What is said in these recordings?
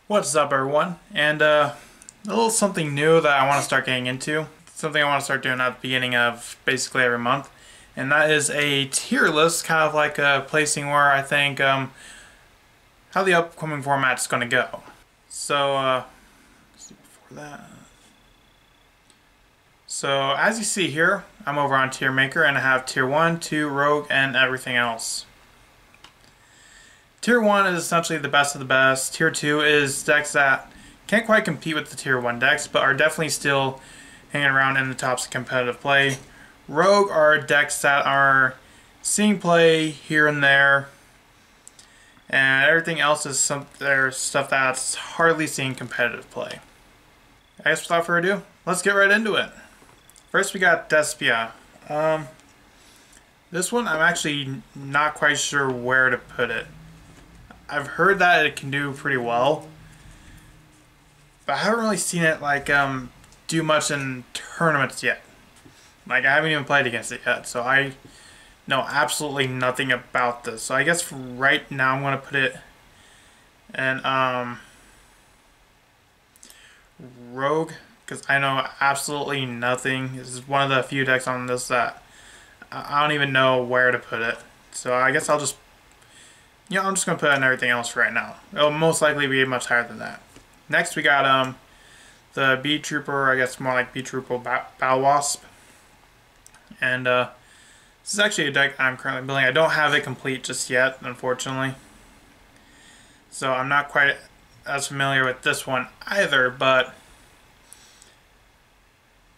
What's up, everyone? And a little something new that I want to start getting into. Something I want to start doing at the beginning of basically every month. And that is a tier list, kind of like a placing where I think how the upcoming format is going to go. So, let's see before that. So, as you see here, I'm over on Tier Maker and I have Tier 1, 2, Rogue, and everything else. Tier 1 is essentially the best of the best. Tier 2 is decks that can't quite compete with the Tier 1 decks, but are definitely still hanging around in the tops of competitive play. Rogue are decks that are seeing play here and there, and everything else is stuff that's hardly seeing competitive play. I guess without further ado, let's get right into it. First we got Despia. This one I'm actually not quite sure where to put it. I've heard that it can do pretty well, but I haven't really seen it do much in tournaments yet. I haven't even played against it yet, so I know absolutely nothing about this. So I guess for right now I'm going to put it in Rogue, because I know absolutely nothing. This is one of the few decks on this that I don't even know where to put it. So I guess I'm just going to put it in everything else right now. It'll most likely be much higher than that. Next we got the Bee Trooper, I guess more like Bee Trooper Battle Wasp. And this is actually a deck I'm currently building. I don't have it complete just yet, unfortunately. So I'm not quite as familiar with this one either, but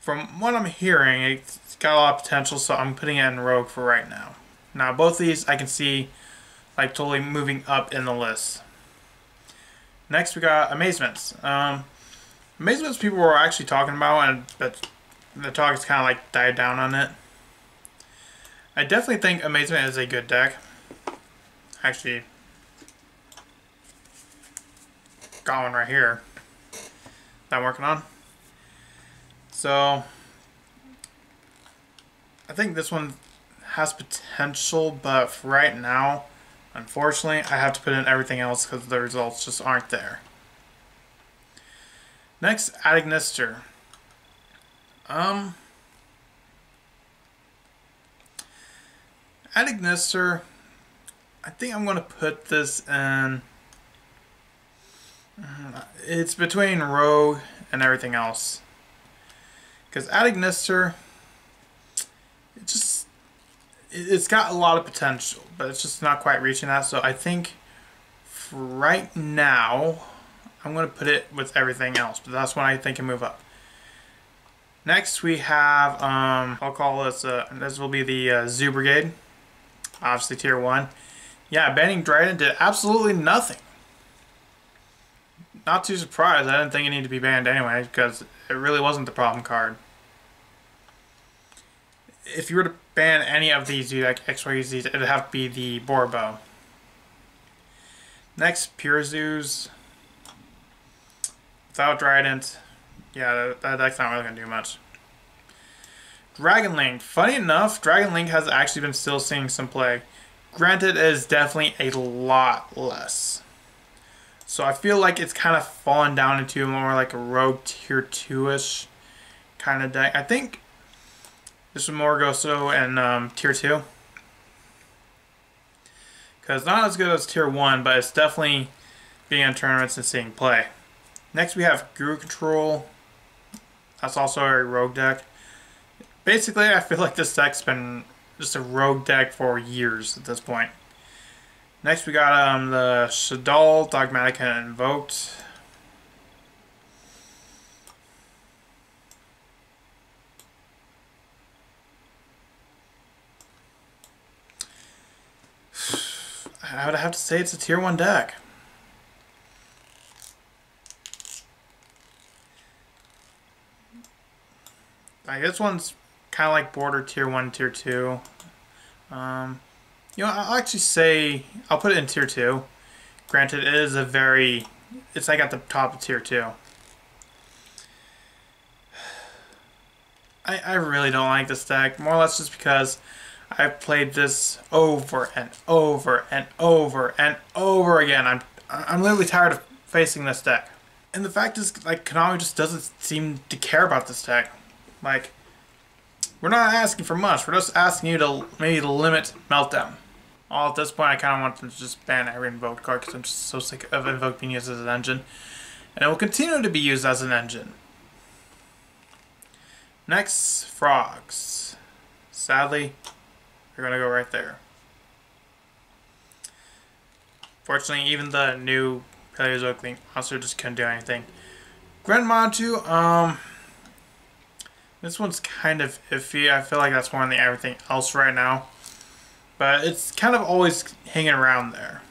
from what I'm hearing, it's got a lot of potential, so I'm putting it in Rogue for right now. Now both of these I can see totally moving up in the list. Next we got Amazements. Amazements people were actually talking about, but the talk has kind of died down on it. I definitely think Amazement is a good deck. Actually, got one right here that I'm working on. So I think this one has potential, but for right now, unfortunately, I have to put in everything else because the results just aren't there. Next, Adagnister. Adagnister, I think I'm going to put this in... It's between Rogue and everything else. Because Adagnister, it's got a lot of potential, but it's just not quite reaching that. So I think for right now, I'm going to put it with everything else, but that's when I think can move up. Next we have, I'll call this, this will be the Zoo Brigade. Obviously tier 1. Yeah, banning Dryden did absolutely nothing. Not too surprised. I didn't think it needed to be banned anyway, because it really wasn't the problem card. If you were to ban any of these, XYZs, it would have to be the Borbo. Next, Pure Zeus. Without Trident, yeah, that deck's not really going to do much. Dragon Link. Funny enough, Dragon Link has actually been still seeing some play. Granted, it is definitely a lot less. So I feel like it's kind of fallen down into more like a Rogue tier 2-ish kind of deck. I think this would more go so in tier 2. Because not as good as tier 1, but it's definitely being in tournaments and seeing play. Next we have Guru Control. That's also a Rogue deck. Basically, I feel like this deck's been just a Rogue deck for years at this point. Next we got the Shadal, Dogmatic, and Invoked. I would have to say it's a tier 1 deck. This one's kind of like border tier 1, tier 2. I'll actually say I'll put it in tier 2. Granted, it is it's at the top of tier 2. I really don't like this deck, more or less just because I've played this over and over and over and over again. I'm literally tired of facing this deck. And the fact is, like, Konami just doesn't seem to care about this deck. Like, we're not asking for much. We're just asking you to maybe limit Meltdown. All at this point, I kind of want them to just ban every invoked card because I'm just so sick of Invoke being used as an engine. And it will continue to be used as an engine. Next, Frogs. Sadly, they're going to go right there. Fortunately, even the new Paleozoic Link monster just couldn't do anything. Grenmatu, this one's kind of iffy. I feel like that's more than everything else right now. But it's kind of always hanging around there.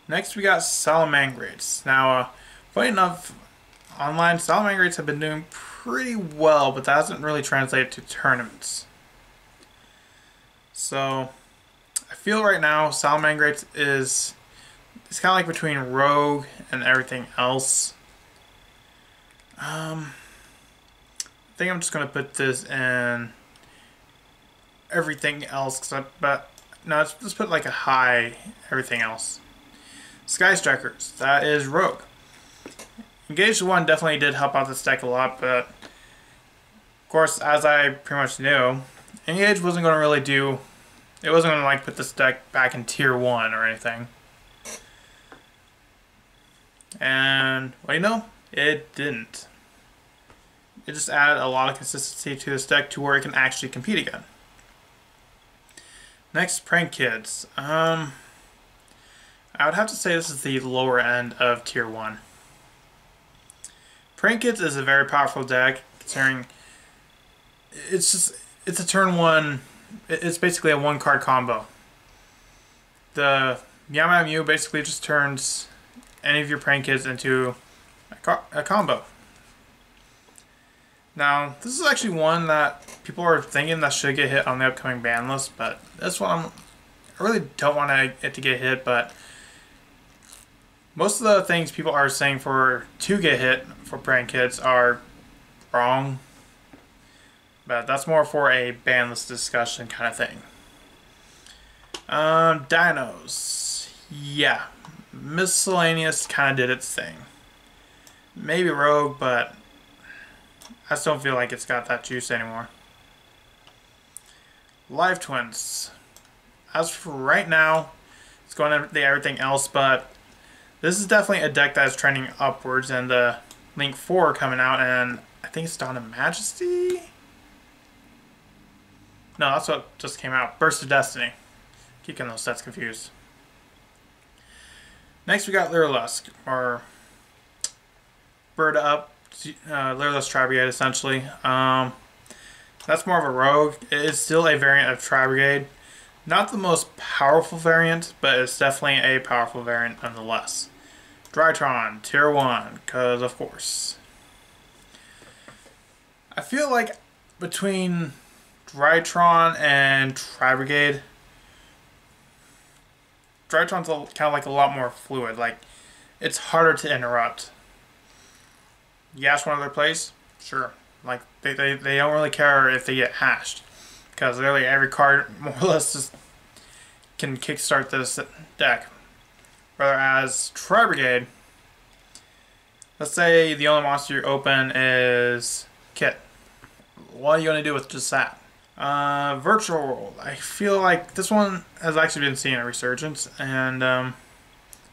Next, we got Salamangreats. Now, funny enough, online Salamangreats have been doing pretty well, but that hasn't really translated to tournaments. So, I feel right now Salamangreats is it's kind of like between Rogue and everything else. I think I'm just gonna put this in everything else, but no, let's put like a high everything else. Sky Strikers, that is Rogue. Engage 1 definitely did help out this deck a lot, but of course, as I pretty much knew, Engage wasn't going to really do. It wasn't going to like put this deck back in tier 1 or anything. And well, you know, it didn't. It just added a lot of consistency to this deck to where it can actually compete again. Next, Prank Kids. I would have to say this is the lower end of tier 1. Prank Kids is a very powerful deck, considering it's a turn 1. It's basically a 1-card combo. The Mew basically just turns any of your Prank Kids into a combo. Now, this is actually one that people are thinking that should get hit on the upcoming ban list, but this one I really don't want it to get hit, but most of the things people are saying to get hit for Prank Kids are wrong. But that's more for a ban list discussion kind of thing. Dinos. Yeah. Miscellaneous kind of did its thing. Maybe Rogue, but I still don't feel like it's got that juice anymore. Live Twins. As for right now, it's going to the everything else, but this is definitely a deck that is trending upwards, and the Link 4 coming out, and I think it's Dawn of Majesty? No, that's what just came out. Burst of Destiny. Keep getting those sets confused. Next we got Lyrolusk, or Bird Up, Lyrolusk Tri-Brigade essentially. That's more of a rogue. It is still a variant of Tri-Brigade. Not the most powerful variant, but it's definitely a powerful variant nonetheless. Drytron, tier 1, because of course. I feel like between Drytron and Tri-Brigade, Drytron's kind of like a lot more fluid. Like, it's harder to interrupt. Yash one of their plays? Sure. Like, they don't really care if they get hashed, because literally every card more or less just can kickstart this deck. Whereas Tri-Brigade, let's say the only monster you open is Kit. What are you going to do with just that? Virtual World. I feel like this one has actually been seeing a resurgence, and I'm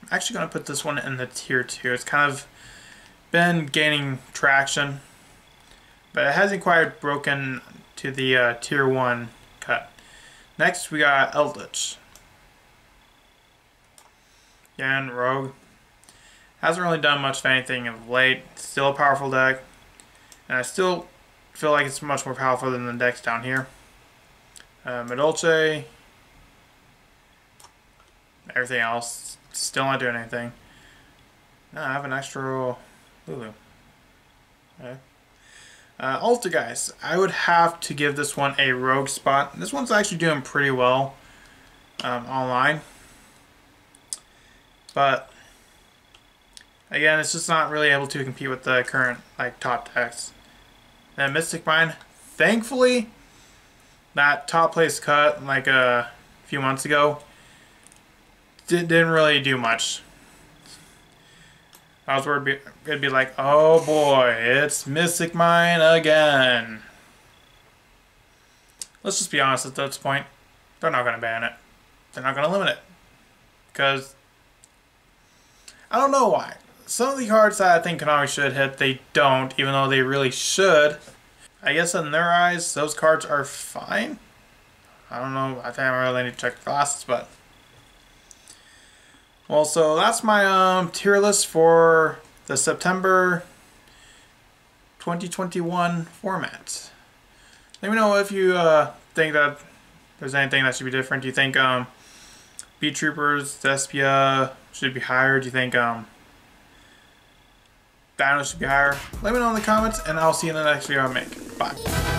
actually going to put this one in the tier 2. It's kind of been gaining traction, but it hasn't quite broken to the tier 1 cut. Next we got Eldritch. Again, Rogue. Hasn't really done much of anything of late. Still a powerful deck, and I still feel like it's much more powerful than the decks down here. Medolce. Everything else, still not doing anything. No, I have an extra Lulu. Okay. Altergeist. I would have to give this one a rogue spot. This one's actually doing pretty well online. But again, it's just not really able to compete with the current top decks. Then Mystic Mine, thankfully, that top place cut a few months ago didn't really do much. I was worried it'd be like, oh boy, it's Mystic Mine again. Let's just be honest at this point. They're not going to ban it. They're not going to limit it. Because I don't know why. Some of the cards that I think Konami should hit, they don't, even though they really should. I guess in their eyes, those cards are fine. I don't know. I think I really need to check the classes, but... Well, so that's my tier list for the September 2021 format. Let me know if you think that there's anything that should be different. Do you think Beat Troopers, Despia should be higher? Do you think Dino should be higher? Let me know in the comments, and I'll see you in the next video I make. Bye.